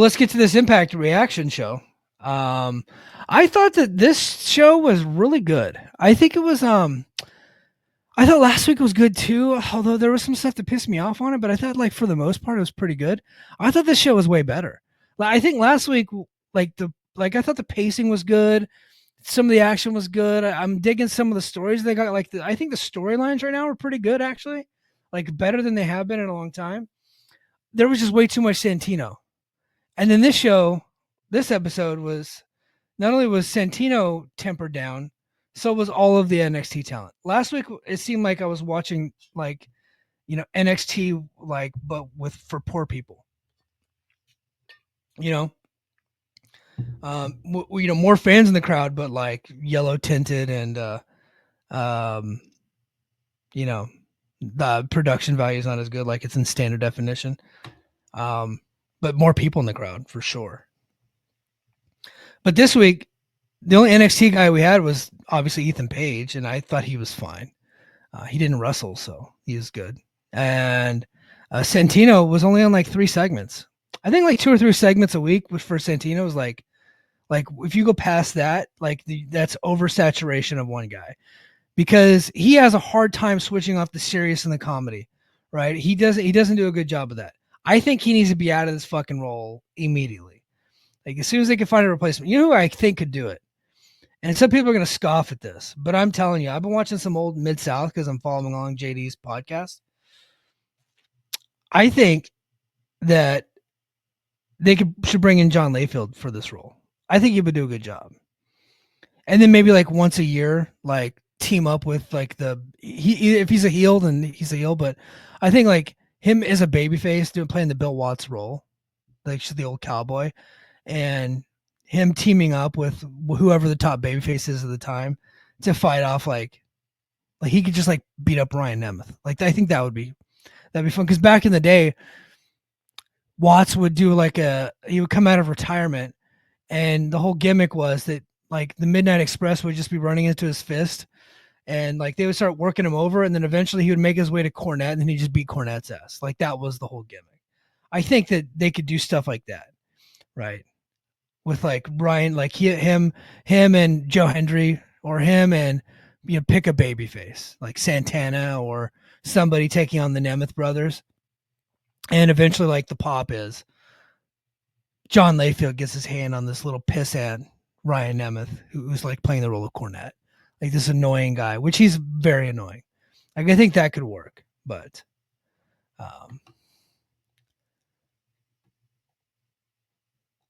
Let's get to this Impact reaction show. I thought that this show was really good. I think it was I thought last week was good too, although there was some stuff that pissed me off on it, but I thought like for the most part it was pretty good. I thought this show was way better. Like I think last week I thought the pacing was good. Some of the action was good. I'm digging some of the stories they got. I think the storylines right now are pretty good actually. Like better than they have been in a long time. There was just way too much Santino. And then this episode was not only was Santino tempered down, so was all of the NXT talent. Last week it seemed like I was watching NXT but with for poor people. You know, more fans in the crowd, but like yellow tinted and the production value is not as good. Like it's in standard definition. But more people in the crowd for sure. But this week, the only NXT guy we had was obviously Ethan Page, and I thought he was fine. He didn't wrestle, so he was good. And Santino was only on like 3 segments. I think like 2 or 3 segments a week for Santino was like if you go past that, that's oversaturation of one guy, because he has a hard time switching off the serious and the comedy, right? He doesn't do a good job of that. I think he needs to be out of this fucking role immediately. Like as soon as they can find a replacement. You know who I think could do it? And some people are going to scoff at this, but I'm telling you, I've been watching some old Mid-South because I'm following along JD's podcast. I think that they should bring in John Layfield for this role. I think he would do a good job. And then maybe like once a year, like team up with like if he's a heel, then he's a heel. But I think like him as a babyface playing the Bill Watts role, like the old cowboy, and him teaming up with whoever the top babyface is at the time to fight off like he could just like beat up Ryan Nemeth. Like I think that'd be fun, because back in the day, Watts would do he would come out of retirement, and the whole gimmick was that like the Midnight Express would just be running into his fist, and like they would start working him over, and then eventually he would make his way to Cornette, and then he'd just beat Cornette's ass. Like that was the whole gimmick. I think that they could do stuff like that, right? With like Ryan, like him and Joe Hendry, or him and pick a babyface like Santana or somebody taking on the Nemeth brothers, and eventually like the pop is John Layfield gets his hand on this little pissant Ryan Nemeth, who's like playing the role of Cornette, like this annoying guy, which he's very annoying. Like I think that could work, but all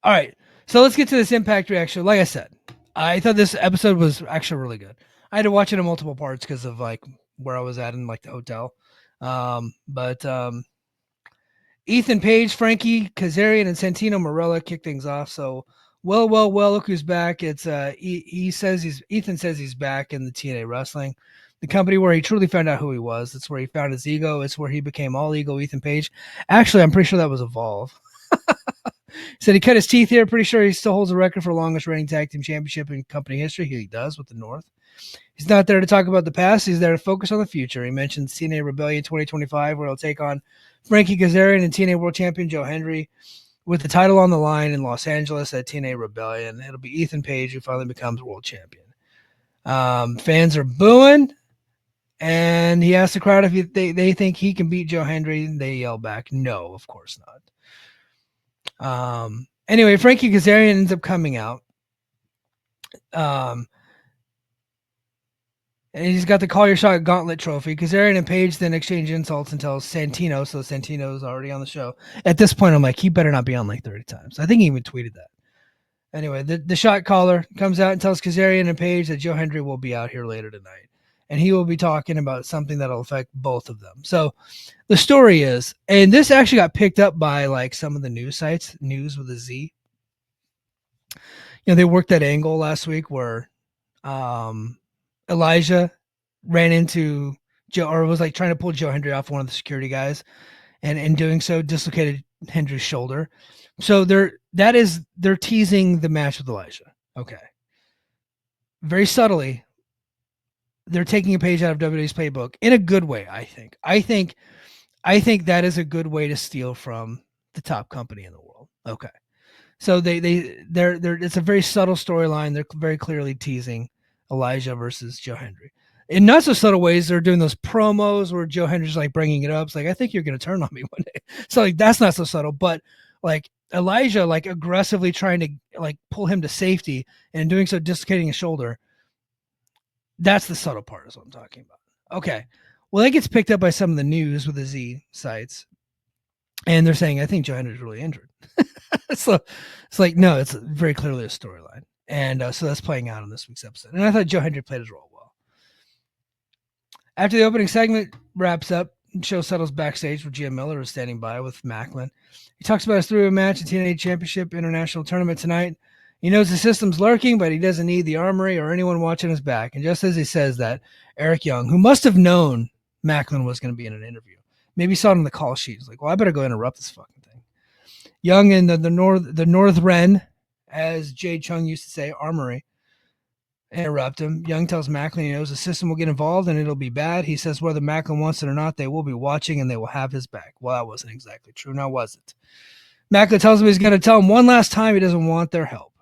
right. So let's get to this Impact reaction. Like I said, I thought this episode was actually really good. I had to watch it in multiple parts because of like where I was at in like the hotel. But Ethan Page, Frankie Kazarian, and Santino Marella kick things off. So well, look who's back. It's Ethan says he's back in the TNA wrestling, the company where he truly found out who he was. It's where he found his ego. It's where he became all ego Ethan Page. Actually, I'm pretty sure that was Evolve. Said he cut his teeth here. Pretty sure he still holds a record for longest reigning tag team championship in company history. He does with the North. He's not there to talk about the past. He's there to focus on the future. He mentions TNA Rebellion 2025, where he'll take on Frankie Kazarian and TNA World Champion Joe Hendry with the title on the line in Los Angeles at TNA Rebellion. It'll be Ethan Page who finally becomes world champion. Fans are booing, and he asks the crowd if they think he can beat Joe Hendry. They yell back, "No, of course not." Anyway, Frankie Kazarian ends up coming out. And he's got the Call Your Shot Gauntlet trophy. Kazarian and Page then exchange insults and tells Santino, so Santino's already on the show. At this point, I'm like, he better not be on like 30 times. I think he even tweeted that. Anyway, the shot caller comes out and tells Kazarian and Page that Joe Hendry will be out here later tonight, and he will be talking about something that'll affect both of them. So the story is, and this actually got picked up by like some of the news sites, News with a Z. They worked that angle last week where Elijah ran into Joe, or was like trying to pull Joe Hendry off one of the security guys, and in doing so dislocated Hendry's shoulder. So they're teasing the match with Elijah. Okay. Very subtly, they're taking a page out of WWE's playbook in a good way, I think. I think that is a good way to steal from the top company in the world. Okay. So they're it's a very subtle storyline. They're very clearly teasing Elijah versus Joe Hendry. In not so subtle ways, they're doing those promos where Joe Hendry's like bringing it up. It's like, I think you're going to turn on me one day. So like that's not so subtle, but like Elijah like aggressively trying to like pull him to safety and doing so dislocating his shoulder. That's the subtle part is what I'm talking about. Okay. Well, that gets picked up by some of the news with the Z sites. And they're saying, I think Joe Hendry's really injured. So it's like, no, it's very clearly a storyline. And so that's playing out in this week's episode. And I thought Joe Hendry played his role well. After the opening segment wraps up, the show settles backstage where GM Miller is standing by with Macklin. He talks about his three-way match at TNA Championship International Tournament tonight. He knows the system's lurking, but he doesn't need the armory or anyone watching his back. And just as he says that, Eric Young, who must have known Macklin was going to be in an interview, maybe saw it on the call sheet. He's like, well, I better go interrupt this fucking thing. Young and the North Ren, as Jay Chung used to say, armory, interrupt him. Young tells Macklin he knows the system will get involved and it'll be bad. He says whether Macklin wants it or not, they will be watching and they will have his back. Well, that wasn't exactly true. Now, was it? Macklin tells him he's going to tell him one last time he doesn't want their help.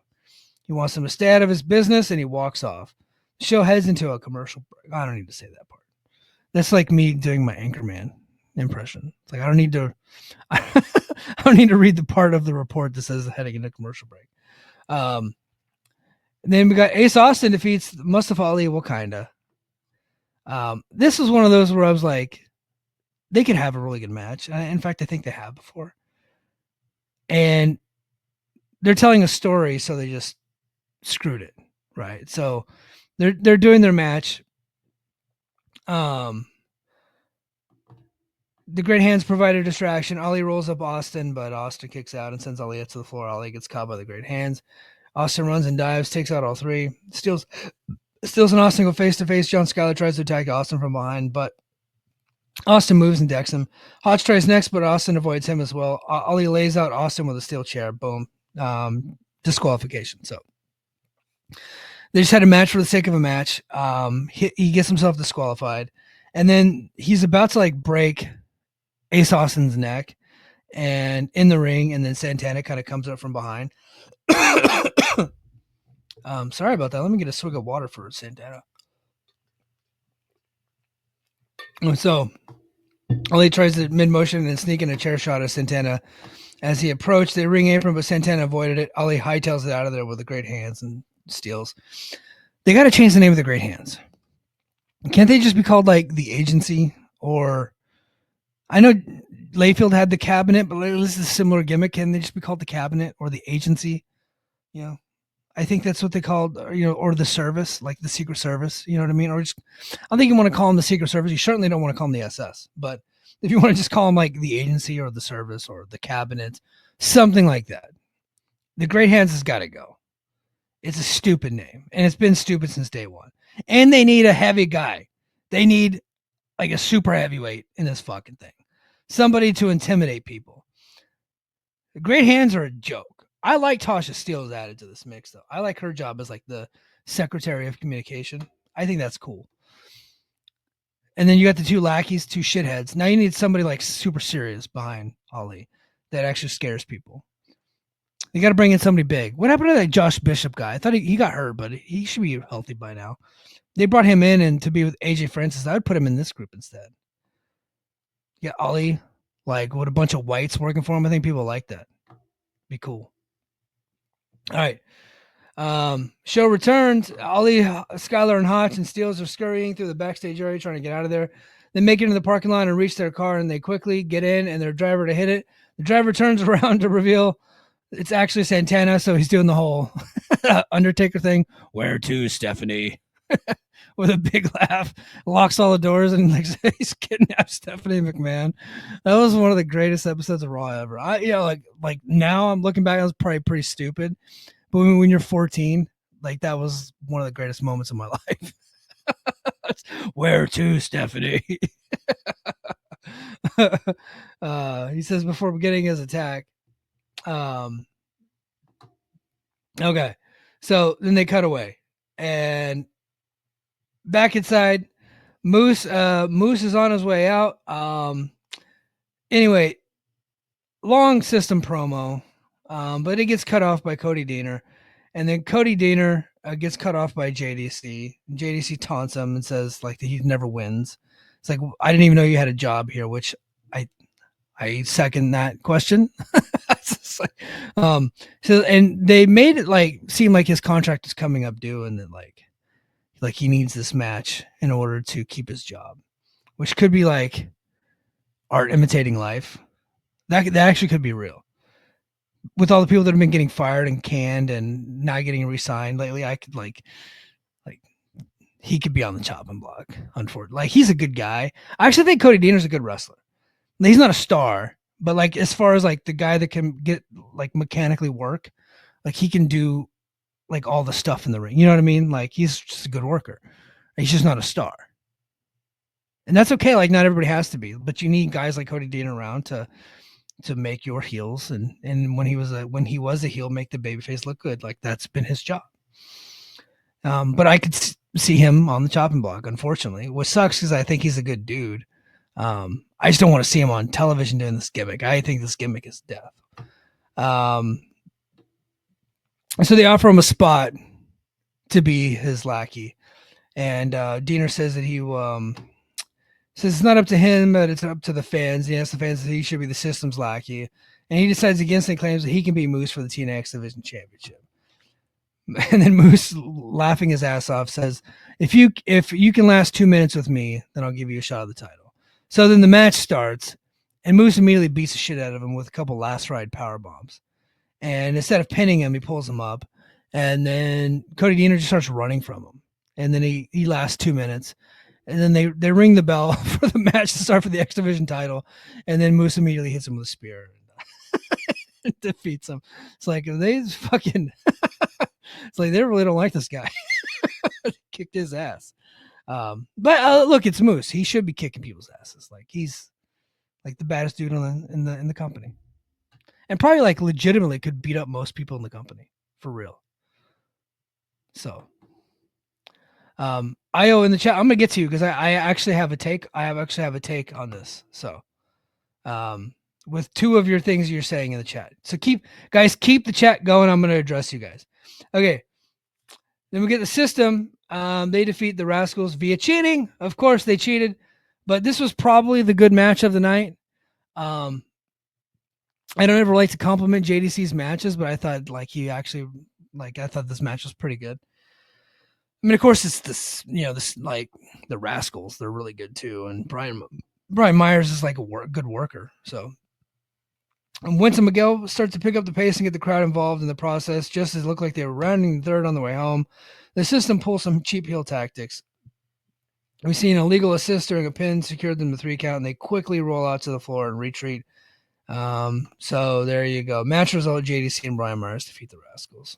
He wants them to stay out of his business and he walks off. The show heads into a commercial break. I don't need to say that part. That's like me doing my Anchorman impression. It's like I don't need to read the part of the report that says heading into commercial break. Then we got Ace Austin defeats Mustafa Ali. Well, kinda. This was one of those where I was like, they could have a really good match. In fact, I think they have before. And they're telling a story, so they just screwed it, right? So they're doing their match. The great hands provide a distraction. Ali rolls up Austin, but Austin kicks out and sends Ali to the floor. Ali gets caught by the great hands. Austin runs and dives, takes out all three. Steals and Austin go face-to-face. John Skyler tries to attack Austin from behind, but Austin moves and decks him. Hodge tries next, but Austin avoids him as well. Ali lays out Austin with a steel chair. Boom. Disqualification. So they just had a match for the sake of a match. He gets himself disqualified. And then he's about to like break Ace Austin's neck and in the ring, and then Santana kind of comes up from behind. Sorry about that. Let me get a swig of water for Santana. So Ali tries to mid-motion and sneak in a chair shot of Santana. As he approached the ring apron, but Santana avoided it. Ali hightails it out of there with the great hands and steals. They got to change the name of the great hands. Can't they just be called like the agency? Or I know Layfield had the cabinet, but this is a similar gimmick. Can they just be called the cabinet or the agency? You know, I think that's what they called, or the service, like the Secret Service. You know what I mean? Or just, I don't think you want to call them the Secret Service. You certainly don't want to call them the SS. But if you want to just call them like the agency or the service or the cabinet, something like that, the Great Hands has got to go. It's a stupid name, and it's been stupid since day one. And they need a heavy guy. They need like a super heavyweight in this fucking thing. Somebody to intimidate people. The Great Hands are a joke. I like Tasha Steele's added to this mix, though. I like her job as like the secretary of communication. I think that's cool. And then you got the two lackeys, two shitheads. Now you need somebody like super serious behind Ali that actually scares people. You got to bring in somebody big. What happened to that Josh Bishop guy? I thought he got hurt, but he should be healthy by now. They brought him in and to be with AJ Francis. I would put him in this group instead. Yeah, Ali, like with a bunch of whites working for him. I think people like that. Be cool. All right. Show returns. Ali, Skyler, and Hotch and Steels are scurrying through the backstage area trying to get out of there. They make it into the parking lot and reach their car, and they quickly get in and their driver to hit it. The driver turns around to reveal it's actually Santana, so he's doing the whole Undertaker thing. Where to, Stephanie? With a big laugh, locks all the doors, and like he's kidnapped Stephanie McMahon. That was one of the greatest episodes of Raw ever. Like now I'm looking back, that was probably pretty stupid. But when you're 14, like that was one of the greatest moments of my life. Where to, Stephanie? He says before beginning his attack. Okay, so then they cut away, and back inside, Moose is on his way out. Anyway, long system promo. but it gets cut off by Cody Deaner. And then Cody Deaner gets cut off by JDC. JDC taunts him and says like that he never wins. It's like, I didn't even know you had a job here, which I second that question. Like, so and they made it like seem like his contract is coming up due, and that like he needs this match in order to keep his job, which could be like art imitating life. That actually could be real. With all the people that have been getting fired and canned and not getting re-signed lately, I could like he could be on the chopping block. Unfortunately, like he's a good guy. I actually think Cody Deaner's a good wrestler. He's not a star, but like as far as like the guy that can get like mechanically work, like he can do like all the stuff in the ring. You know what I mean? Like he's just a good worker. He's just not a star. And that's okay. Like not everybody has to be, but you need guys like Cody Deaner around to make your heels and when he was a heel, make the babyface look good. Like that's been his job. But I could see him on the chopping block, unfortunately, which sucks because I think he's a good dude. I just don't want to see him on television doing this gimmick. I think this gimmick is death. So they offer him a spot to be his lackey, and Deaner says that he says it's not up to him, but it's up to the fans. He asks the fans that he should be the system's lackey, and he decides against it and claims that he can be Moose for the TNA X Division Championship. And then Moose, laughing his ass off, says, if you can last 2 minutes with me, then I'll give you a shot of the title. So then the match starts, and Moose immediately beats the shit out of him with a couple last ride power bombs. And instead of pinning him, he pulls him up, and then Cody Deaner just starts running from him. And then he lasts 2 minutes, and then they ring the bell for the match to start for the X Division title, and then Moose immediately hits him with a spear and defeats him. It's like they fucking. It's like they really don't like this guy. Kicked his ass. But look, it's Moose. He should be kicking people's asses. Like he's like the baddest dude in the company, and probably like legitimately could beat up most people in the company for real. So, Io in the chat. I'm gonna get to you because I actually have a take. Actually have a take on this. So, with two of your things you're saying in the chat. So keep the chat going. I'm gonna address you guys. Okay. Then we get the system. They defeat the Rascals via cheating. Of course, they cheated, but this was probably the good match of the night. I don't ever like to compliment JDC's matches, but I thought like he actually I thought this match was pretty good. I mean, of course, it's this like the Rascals. They're really good too, and Brian Myers is like a good worker. So. And Winston Miguel starts to pick up the pace and get the crowd involved in the process, just as it looked like they were rounding third on the way home. The system pulls some cheap heel tactics. We see an illegal assist during a pin, secured them to 3 count, and they quickly roll out to the floor and retreat. So there you go. Match result, JDC and Brian Myers defeat the Rascals.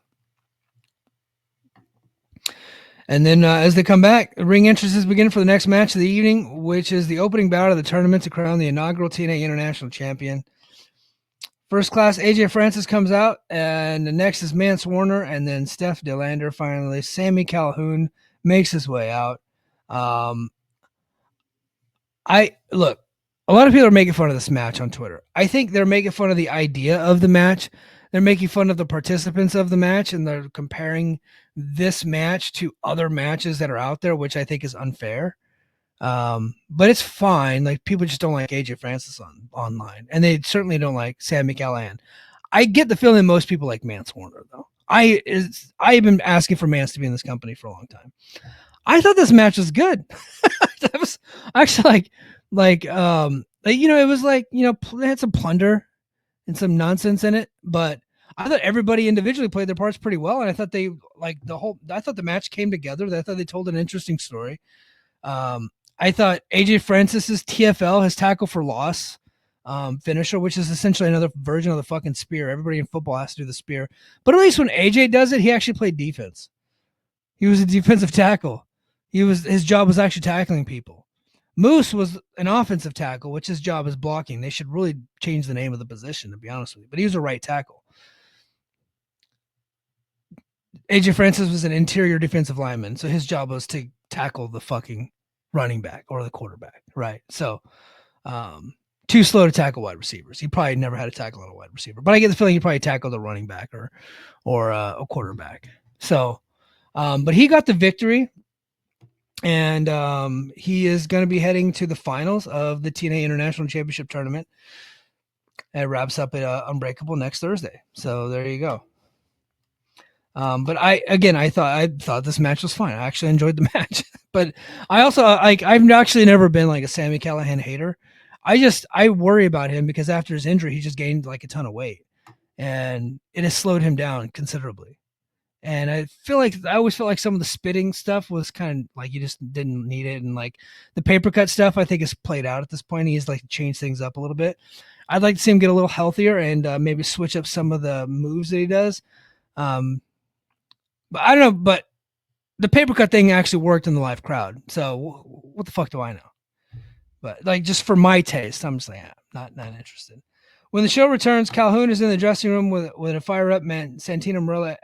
And then as they come back, ring entrances begin for the next match of the evening, which is the opening bout of the tournament to crown the inaugural TNA International Champion. First class, AJ Francis comes out, and the next is Mance Warner, and then Steph DeLander. Finally, Sammy Calhoun makes his way out. Look, a lot of people are making fun of this match on Twitter. I think they're making fun of the idea of the match. They're making fun of the participants of the match, and they're comparing this match to other matches that are out there, which I think is unfair. But it's fine. Like people just don't like AJ Francis online, and they certainly don't like Sami Callihan. I get the feeling most people like Mance Warner though. I've been asking for Mance to be in this company for a long time. I thought this match was good. That was actually it was like they had some plunder and some nonsense in it, but I thought everybody individually played their parts pretty well, and I thought I thought the match came together. I thought they told an interesting story. I thought AJ Francis's TFL, his tackle for loss finisher, which is essentially another version of the fucking spear. Everybody in football has to do the spear. But at least when AJ does it, he actually played defense. He was a defensive tackle. His job was actually tackling people. Moose was an offensive tackle, which his job is blocking. They should really change the name of the position, to be honest with you. But he was a right tackle. AJ Francis was an interior defensive lineman, so his job was to tackle the fucking running back or the quarterback, right? So too slow to tackle wide receivers. He probably never had to tackle a wide receiver, but I get the feeling he probably tackled a running back or a quarterback. So, but he got the victory, and he is going to be heading to the finals of the TNA International Championship Tournament. It wraps up at Unbreakable next Thursday. So there you go. But I thought this match was fine. I actually enjoyed the match, but I also I've actually never been like a Sami Callihan hater. I worry about him because after his injury, he just gained like a ton of weight, and it has slowed him down considerably. And I always felt like some of the spitting stuff was kind of like you just didn't need it, and like the paper cut stuff I think is played out at this point. He's like changed things up a little bit. I'd like to see him get a little healthier and maybe switch up some of the moves that he does. But I don't know. But the paper cut thing actually worked in the live crowd. So what the fuck do I know? But like just for my taste, I'm just like not interested. When the show returns, Calhoun is in the dressing room with a fire up man. Santana Marella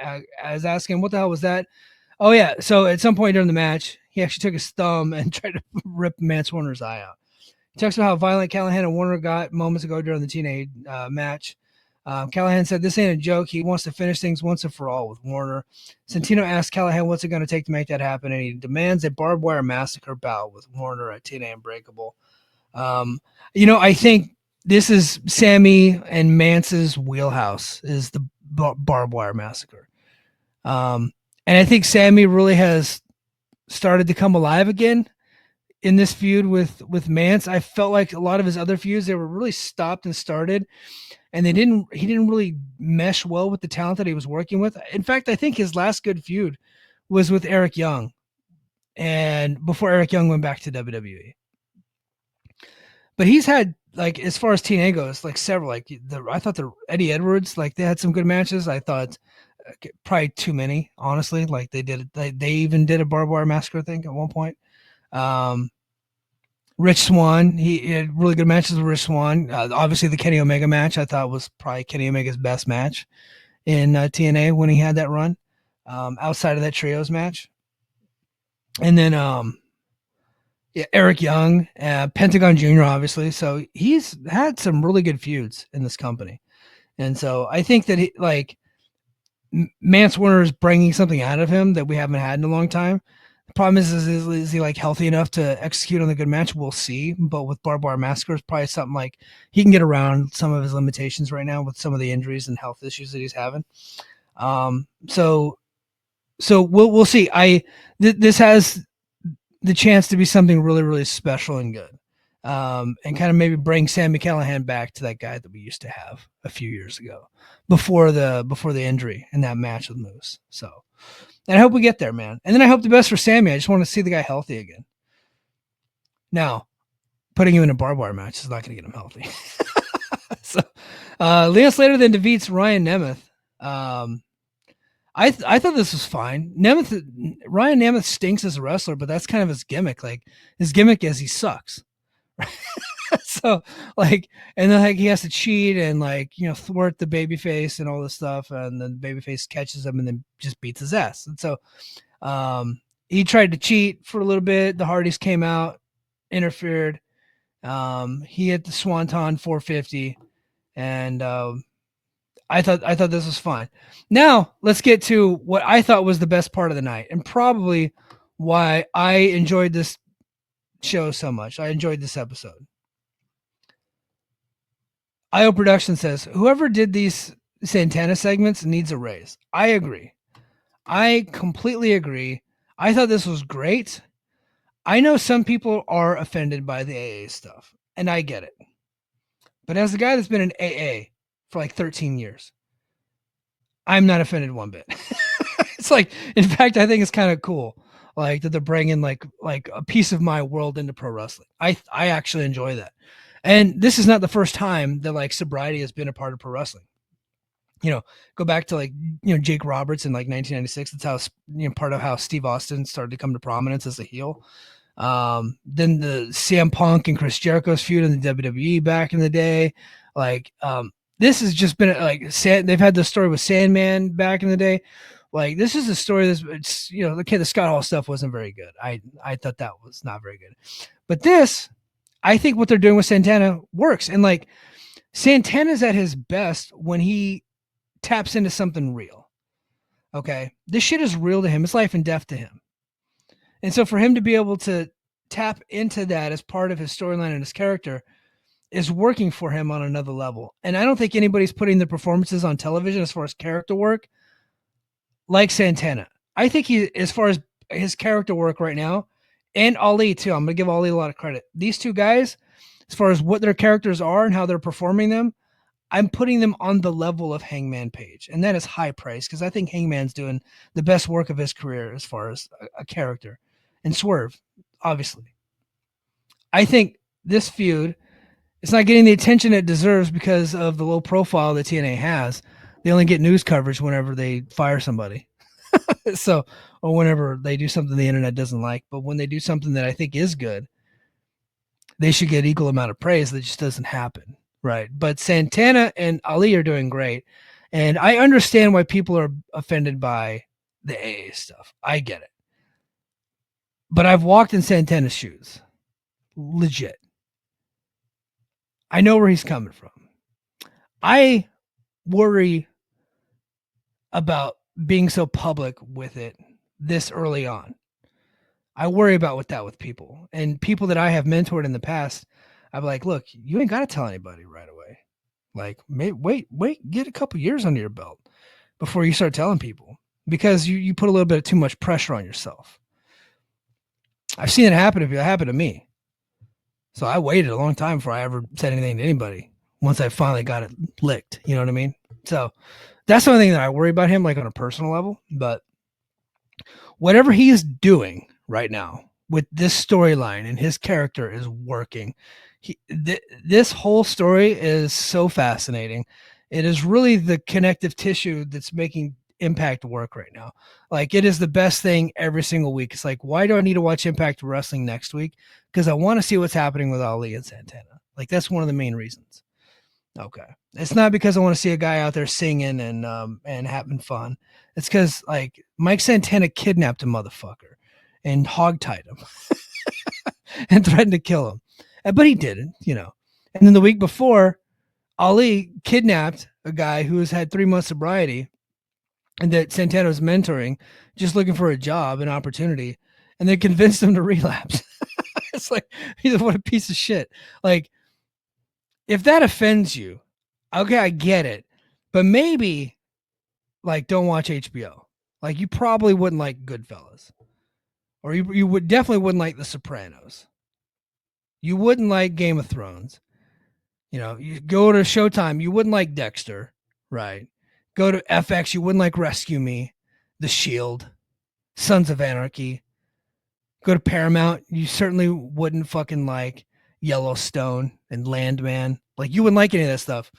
is asking, "What the hell was that?" Oh yeah. So at some point during the match, he actually took his thumb and tried to rip Mance Warner's eye out. He talks about how violent Callahan and Warner got moments ago during the TNA match. Callahan said, "This ain't a joke. He wants to finish things once and for all with Warner." Santino asks Callahan what's it going to take to make that happen, and he demands a barbed wire massacre bout with Warner at TNA Unbreakable. I think this is Sammy and Mance's wheelhouse is the barbed wire massacre. And I think Sammy really has started to come alive again in this feud with Mance. I felt like a lot of his other feuds, they were really stopped and started, and he didn't really mesh well with the talent that he was working with. In fact, I think his last good feud was with Eric Young, and before Eric Young went back to WWE. But he's had, like, as far as TNA goes, like several, like I thought the Eddie Edwards, like they had some good matches. I thought probably too many, honestly. Like they even did a barbed wire massacre thing at one point. Rich Swann, he had really good matches with Rich Swann. Obviously, the Kenny Omega match I thought was probably Kenny Omega's best match in TNA when he had that run, outside of that trios match. And then Eric Young, Pentagon Jr., obviously. So he's had some really good feuds in this company. And so I think that Mance Warner is bringing something out of him that we haven't had in a long time. The problem is he like healthy enough to execute on the good match? We'll see. But with Barbed Wire Massacre, it's probably something like he can get around some of his limitations right now with some of the injuries and health issues that he's having. So we'll see. This has the chance to be something really, really special and good. And kind of maybe bring Sami Callihan back to that guy that we used to have a few years ago before the injury in that match with Moose. So, and I hope we get there, man. And then I hope the best for Sami. I just want to see the guy healthy again. Now, putting him in a barbed wire match is not going to get him healthy. So, Leon Slater then defeats Ryan Nemeth. I thought this was fine. Ryan Nemeth stinks as a wrestler, but that's kind of his gimmick. Like his gimmick is he sucks. So like, and then like he has to cheat and like, thwart the babyface and all this stuff, and then the babyface catches him and then just beats his ass. And so he tried to cheat for a little bit. The Hardys came out, interfered. He hit the Swanton 450, and I thought this was fine. Now let's get to what I thought was the best part of the night, and probably why I enjoyed this show so much. I enjoyed this episode. IO Production says, whoever did these Santana segments needs a raise. I agree. I completely agree. I thought this was great. I know some people are offended by the AA stuff, and I get it. But as a guy that's been in AA for like 13 years, I'm not offended one bit. It's like, in fact, I think it's kind of cool, like that they're bringing like a piece of my world into pro wrestling. I actually enjoy that. And this is not the first time that like sobriety has been a part of pro wrestling. Go back to Jake Roberts in like 1996. That's how, part of how Steve Austin started to come to prominence as a heel. Then the CM Punk and Chris Jericho's feud in the WWE back in the day. This has just been they've had the story with Sandman back in the day. Like this is a story that's, the Scott Hall stuff wasn't very good. I thought that was not very good, but this, I think what they're doing with Santana works. And like Santana's at his best when he taps into something real. Okay. This shit is real to him. It's life and death to him. And so for him to be able to tap into that as part of his storyline and his character is working for him on another level. And I don't think anybody's putting the performances on television as far as character work like Santana. I think he, as far as his character work right now, and Ali too, I'm going to give Ali a lot of credit. These two guys, as far as what their characters are and how they're performing them, I'm putting them on the level of Hangman Page. And that is high praise because I think Hangman's doing the best work of his career as far as a character. And Swerve, obviously. I think this feud, it's not getting the attention it deserves because of the low profile that TNA has. They only get news coverage whenever they fire somebody. So, or whenever they do something the internet doesn't like. But when they do something that I think is good, they should get equal amount of praise. That just doesn't happen. Right. But Santana and Ali are doing great. And I understand why people are offended by the AA stuff. I get it. But I've walked in Santana's shoes. Legit. I know where he's coming from. I worry about being so public with it this early on. I worry about with people. And people that I have mentored in the past, I'm like, look, you ain't got to tell anybody right away. Like, wait, get a couple years under your belt before you start telling people because you put a little bit of too much pressure on yourself. I've seen it happen if it happened to me. So I waited a long time before I ever said anything to anybody once I finally got it licked. You know what I mean? So that's the only thing that I worry about him, like on a personal level. But whatever he is doing right now with this storyline and his character is working. This whole story is so fascinating. It is really the connective tissue that's making Impact work right now. Like it is the best thing every single week. It's like, why do I need to watch Impact Wrestling next week? Because I want to see what's happening with Ali and Santana. Like that's one of the main reasons. Okay. It's not because I want to see a guy out there singing and having fun. It's because like Mike Santana kidnapped a motherfucker and hogtied him and threatened to kill him. But he didn't, you know. And then the week before, Ali kidnapped a guy who has had 3 months sobriety and that Santana was mentoring, just looking for a job, an opportunity, and they convinced him to relapse. It's like, what a piece of shit. Like, if that offends you, okay, I get it. But maybe, like, don't watch HBO. Like, you probably wouldn't like Goodfellas. Or you would definitely wouldn't like The Sopranos. You wouldn't like Game of Thrones. You know, you go to Showtime, you wouldn't like Dexter, right? Go to FX, you wouldn't like Rescue Me, The Shield, Sons of Anarchy. Go to Paramount, you certainly wouldn't fucking like Yellowstone and Landman. Like you wouldn't like any of that stuff.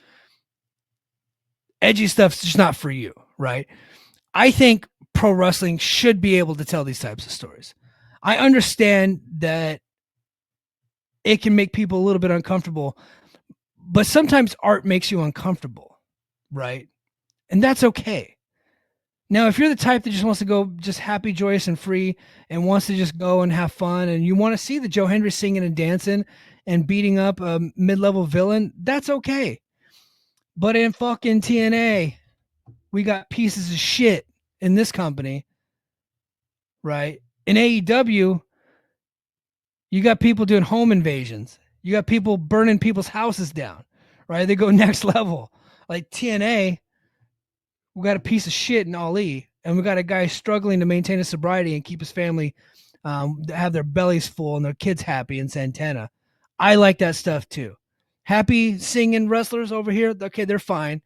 Edgy stuff's just not for you, right? I think pro wrestling should be able to tell these types of stories. I understand that it can make people a little bit uncomfortable, but sometimes art makes you uncomfortable, right? And that's okay. Now, if you're the type that just wants to go just happy, joyous, and free and wants to just go and have fun and you want to see the Joe Hendry singing and dancing and beating up a mid-level villain, that's okay. But in fucking TNA, we got pieces of shit in this company, right? In AEW, you got people doing home invasions. You got people burning people's houses down, right? They go next level. Like TNA, we got a piece of shit in Ali, and we got a guy struggling to maintain his sobriety and keep his family have their bellies full and their kids happy in Santana. I like that stuff too. Happy singing wrestlers over here, okay, they're fine.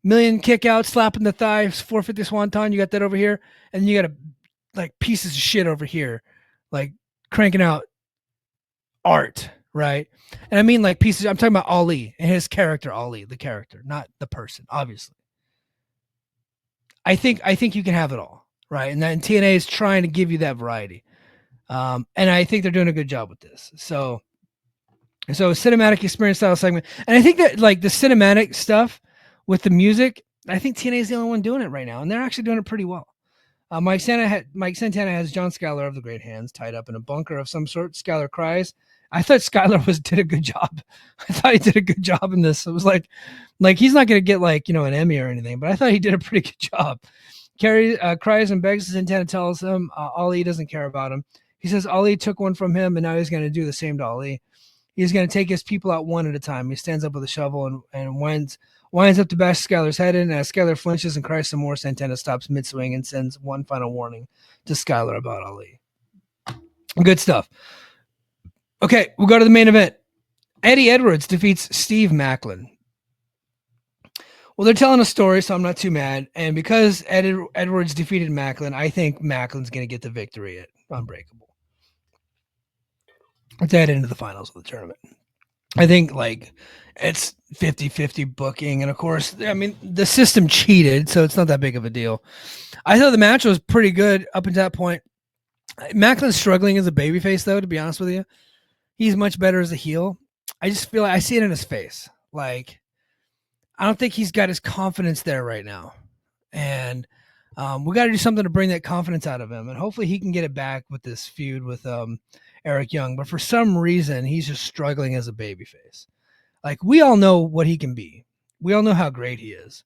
Million kick out, slapping the thighs, 450 swanton, you got that over here, and you got a like pieces of shit over here, like cranking out art, right? And I mean like pieces. I'm talking about Ali and his character, Ali, the character, not the person, obviously. I think you can have it all, right? And then TNA is trying to give you that variety, and I think they're doing a good job with this. So cinematic experience style segment, and I think that like the cinematic stuff with the music, I think TNA is the only one doing it right now, and they're actually doing it pretty well. Mike Santana has John Skyler of the Great Hands tied up in a bunker of some sort. Skyler cries I thought Skylar did a good job. I thought he did a good job in this. It was like he's not going to get like, an Emmy or anything, but I thought he did a pretty good job. Kerry cries and begs. Santana tells him Ali doesn't care about him. He says Ali took one from him, and now he's going to do the same to Ali. He's going to take his people out one at a time. He stands up with a shovel and winds up to bash Skylar's head in. As Skylar flinches and cries some more, Santana stops mid-swing and sends one final warning to Skylar about Ali. Good stuff. Okay, we'll go to the main event. Eddie Edwards defeats Steve Macklin. Well, they're telling a story, so I'm not too mad. And because Edwards defeated Macklin, I think Macklin's going to get the victory at Unbreakable. Let's add into the finals of the tournament. I think it's 50-50 booking. And of course, I mean, the system cheated, so it's not that big of a deal. I thought the match was pretty good up until that point. Macklin's struggling as a babyface, though, to be honest with you. He's much better as a heel. I just feel like I see it in his face. I don't think he's got his confidence there right now. And we got to do something to bring that confidence out of him. And hopefully he can get it back with this feud with Eric Young. But for some reason, he's just struggling as a babyface. We all know what he can be. We all know how great he is.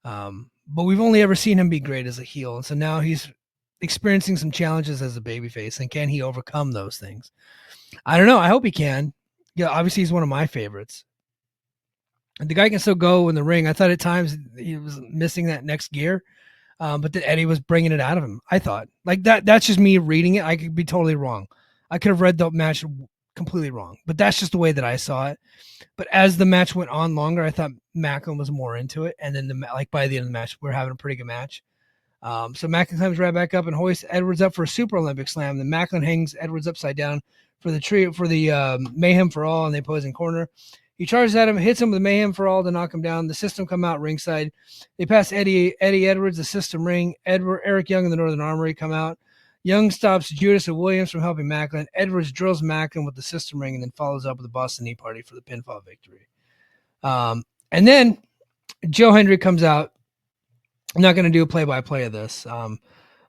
But we've only ever seen him be great as a heel. And so now he's experiencing some challenges as a babyface. And can he overcome those things? I don't know. I hope he can. Yeah, obviously he's one of my favorites. The guy can still go in the ring. I thought at times he was missing that next gear, but that Eddie was bringing it out of him. I thought that's just me reading it. I could be totally wrong. I could have read the match completely wrong, but that's just the way that I saw it. But as the match went on longer, I thought Macklin was more into it. And then by the end of the match, we're having a pretty good match. So Macklin climbs right back up and hoists Edwards up for a Super Olympic Slam. Then Macklin hangs Edwards upside down for the Mayhem for All in the opposing corner. He charges at him, hits him with Mayhem for All to knock him down. The System come out ringside. They pass Eddie Edwards, the System ring. Eric Young and the Northern Armory come out. Young stops Judas and Williams from helping Macklin. Edwards drills Macklin with the System ring and then follows up with the Boston Knee Party for the pinfall victory. And then Joe Hendry comes out. I'm not going to do a play-by-play of this.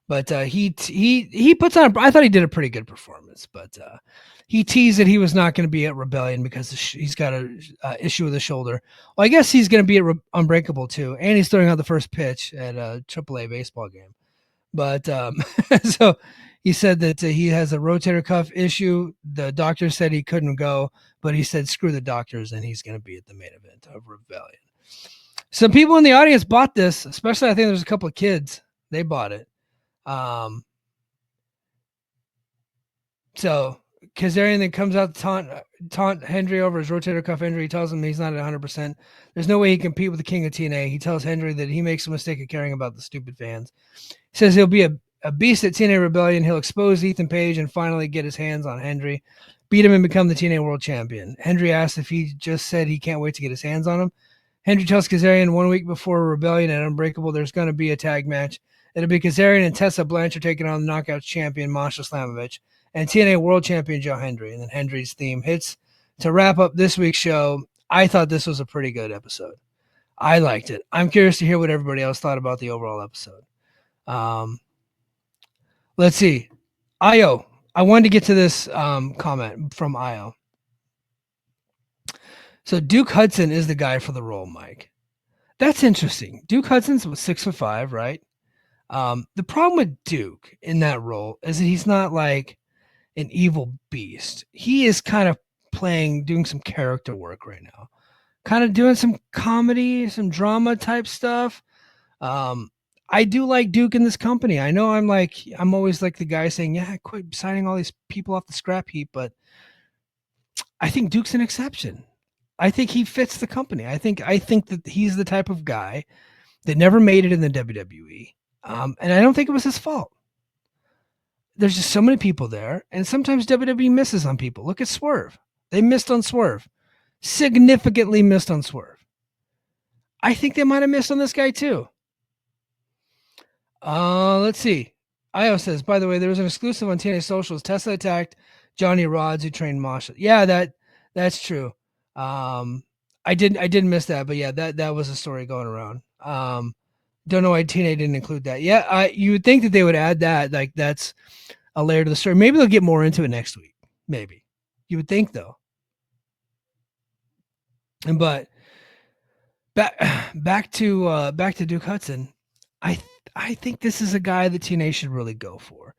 But he puts on. I thought he did a pretty good performance, but he teased that he was not going to be at Rebellion because he's got a issue with his shoulder. Well, I guess he's going to be at Unbreakable too, and he's throwing out the first pitch at a AAA baseball game. But so he said that he has a rotator cuff issue. The doctor said he couldn't go, but he said screw the doctors, and he's going to be at the main event of Rebellion. Some people in the audience bought this, especially I think there's a couple of kids. They bought it. So Kazarian then comes out to taunt Hendry over his rotator cuff injury. He tells him he's not at 100%. There's no way he can compete with the king of TNA. He tells Hendry that he makes a mistake of caring about the stupid fans. He says he'll be a beast at TNA Rebellion. He'll expose Ethan Page and finally get his hands on Hendry, beat him and become the TNA World Champion. Hendry asks if he just said he can't wait to get his hands on him. Hendry tells Kazarian 1 week before Rebellion at Unbreakable there's going to be a tag match. It'll be Kazarian and Tessa Blanchard taking on the Knockouts champion Masha Slamovich and TNA World Champion Joe Hendry. And then Hendry's theme hits to wrap up this week's show. I thought this was a pretty good episode. I liked it. I'm curious to hear what everybody else thought about the overall episode. Let's see. Io. I wanted to get to this comment from Io. So Duke Hudson is the guy for the role, Mike. That's interesting. Duke Hudson's 6'5", right? The problem with Duke in that role is that he's not like an evil beast. He is kind of doing some character work right now, kind of doing some comedy, some drama type stuff. I do like Duke in this company. I know I'm always like the guy saying, yeah, quit signing all these people off the scrap heap, but I think Duke's an exception. I think he fits the company. I think that he's the type of guy that never made it in the WWE. And I don't think it was his fault. There's just so many people there, and sometimes WWE misses on people. Look at Swerve. They missed on Swerve. Significantly missed on Swerve. I think they might have missed on this guy too. Let's see. Io says, by the way, there was an exclusive on TNA Socials. Tessa attacked Johnny Rods, who trained Masha. Yeah, that's true. I didn't miss that, but yeah, that was a story going around. Don't know why TNA didn't include that. Yeah, you would think that they would add that. Like, that's a layer to the story. Maybe they'll get more into it next week. Maybe. You would think, though. But back to Duke Hudson. I think this is a guy that TNA should really go for.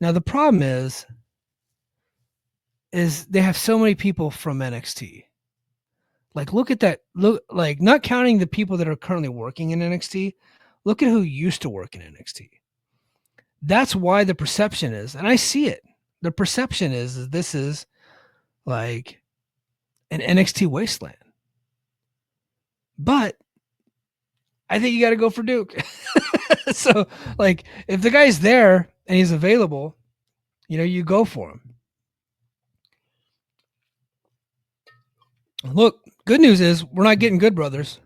Now the problem is they have so many people from NXT. Like, look at that. Look, like, not counting the people that are currently working in NXT. Look at who used to work in NXT. That's why the perception is, and I see it. The perception is this is like an NXT wasteland. But I think you got to go for Duke. So, like, if the guy's there and he's available, you go for him. Look, good news is we're not getting Good Brothers.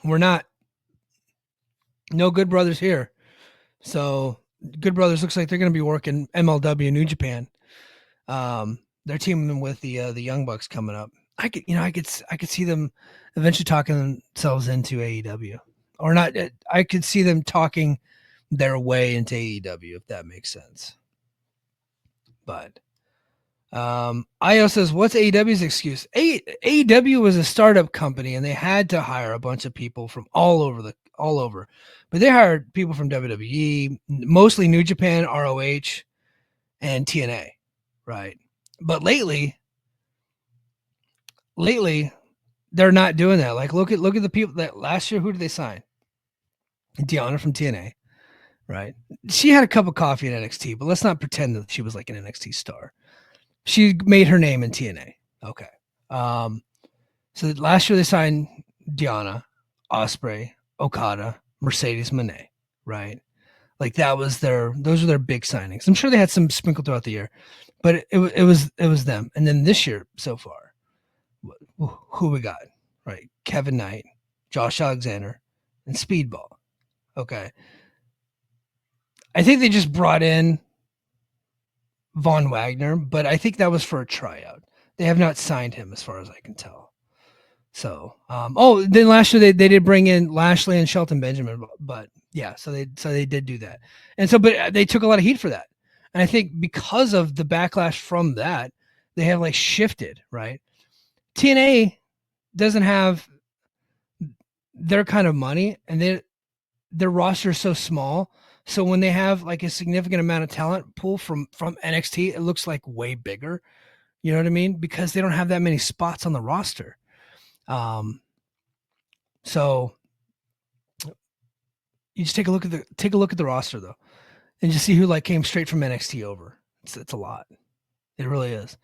We're not. No Good Brothers here. So Good Brothers looks like they're going to be working MLW New Japan. They're teaming with the Young Bucks coming up. I could see them eventually talking themselves into AEW, or not. I could see them talking their way into AEW, if that makes sense. But IO says, what's AEW's excuse? AEW was a startup company and they had to hire a bunch of people from all over. But they hired people from WWE, mostly New Japan, ROH, and TNA, right? But lately they're not doing that. Like, look at the people that last year. Who did they sign? Deanna from TNA, right? She had a cup of coffee in NXT, but let's not pretend that she was like an NXT star. She made her name in TNA. Okay. So last year they signed Deanna, Ospreay, Okada, Mercedes Moné, right? Like, those were their big signings. I'm sure they had some sprinkled throughout the year, but it was them. And then this year so far, who we got, right? Kevin Knight, Josh Alexander, and Speedball. Okay. I think they just brought in Von Wagner, but I think that was for a tryout. They have not signed him as far as I can tell. So, then last year they did bring in Lashley and Shelton Benjamin, but yeah, so they did do that. And so, but they took a lot of heat for that. And I think because of the backlash from that, they have like shifted, right? TNA doesn't have their kind of money, and their roster is so small. So when they have like a significant amount of talent pool from NXT, it looks like way bigger. You know what I mean? Because they don't have that many spots on the roster. So you just take a look at the roster though, and just see who like came straight from NXT over. It's a lot. It really is.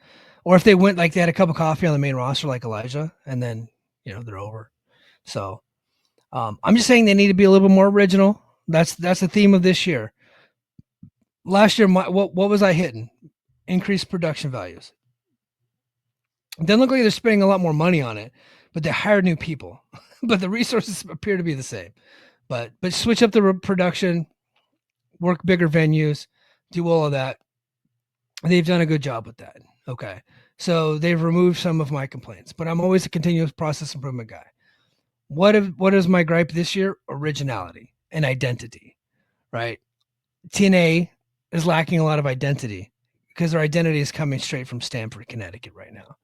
Or if they went like they had a cup of coffee on the main roster like Elijah, and then they're over. So I'm just saying they need to be a little bit more original. That's the theme of this year. Last year, what was I hitting? Increased production values. It doesn't look like they're spending a lot more money on it, but they hired new people. But the resources appear to be the same. But switch up the production, work bigger venues, do all of that. They've done a good job with that. Okay. So they've removed some of my complaints, but I'm always a continuous process improvement guy. What is my gripe this year? Originality and identity, right? TNA is lacking a lot of identity because their identity is coming straight from Stamford, Connecticut right now.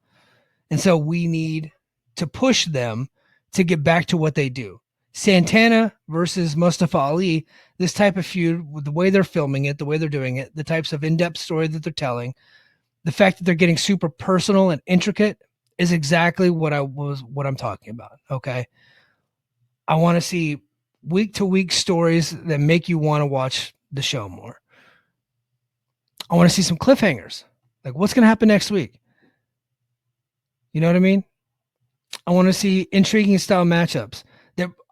And so we need to push them to get back to what they do. Santana versus Mustafa Ali, this type of feud, with the way they're filming it, the way they're doing it, the types of in-depth story that they're telling, the fact that they're getting super personal and intricate is exactly what I'm talking about. Okay. I want to see week to week stories that make you want to watch the show more. I want to see some cliffhangers. Like, what's going to happen next week? You know what I mean? I want to see intriguing style matchups.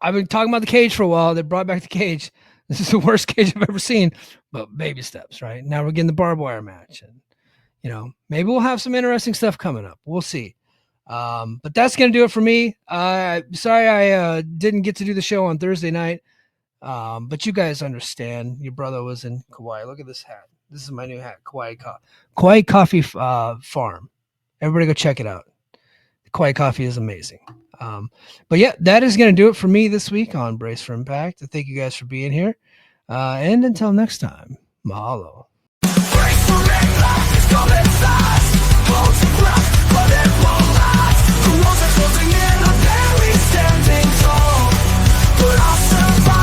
I've been talking about the cage for a while. They brought back the cage. This is the worst cage I've ever seen, but baby steps, right? Now we're getting the barbed wire match. And, maybe we'll have some interesting stuff coming up. We'll see. But that's going to do it for me. Sorry I didn't get to do the show on Thursday night. But you guys understand. Your brother was in Kauai. Look at this hat. This is my new hat, Kauai Coffee Farm. Everybody go check it out. Kauai Coffee is amazing. But yeah, that is going to do it for me this week on Brace for Impact. I thank you guys for being here. And until next time, mahalo. Brace for Impact is coming fast. holds your breath, but it won't last. The walls are closing in, I'm barely standing tall, but I'll survive.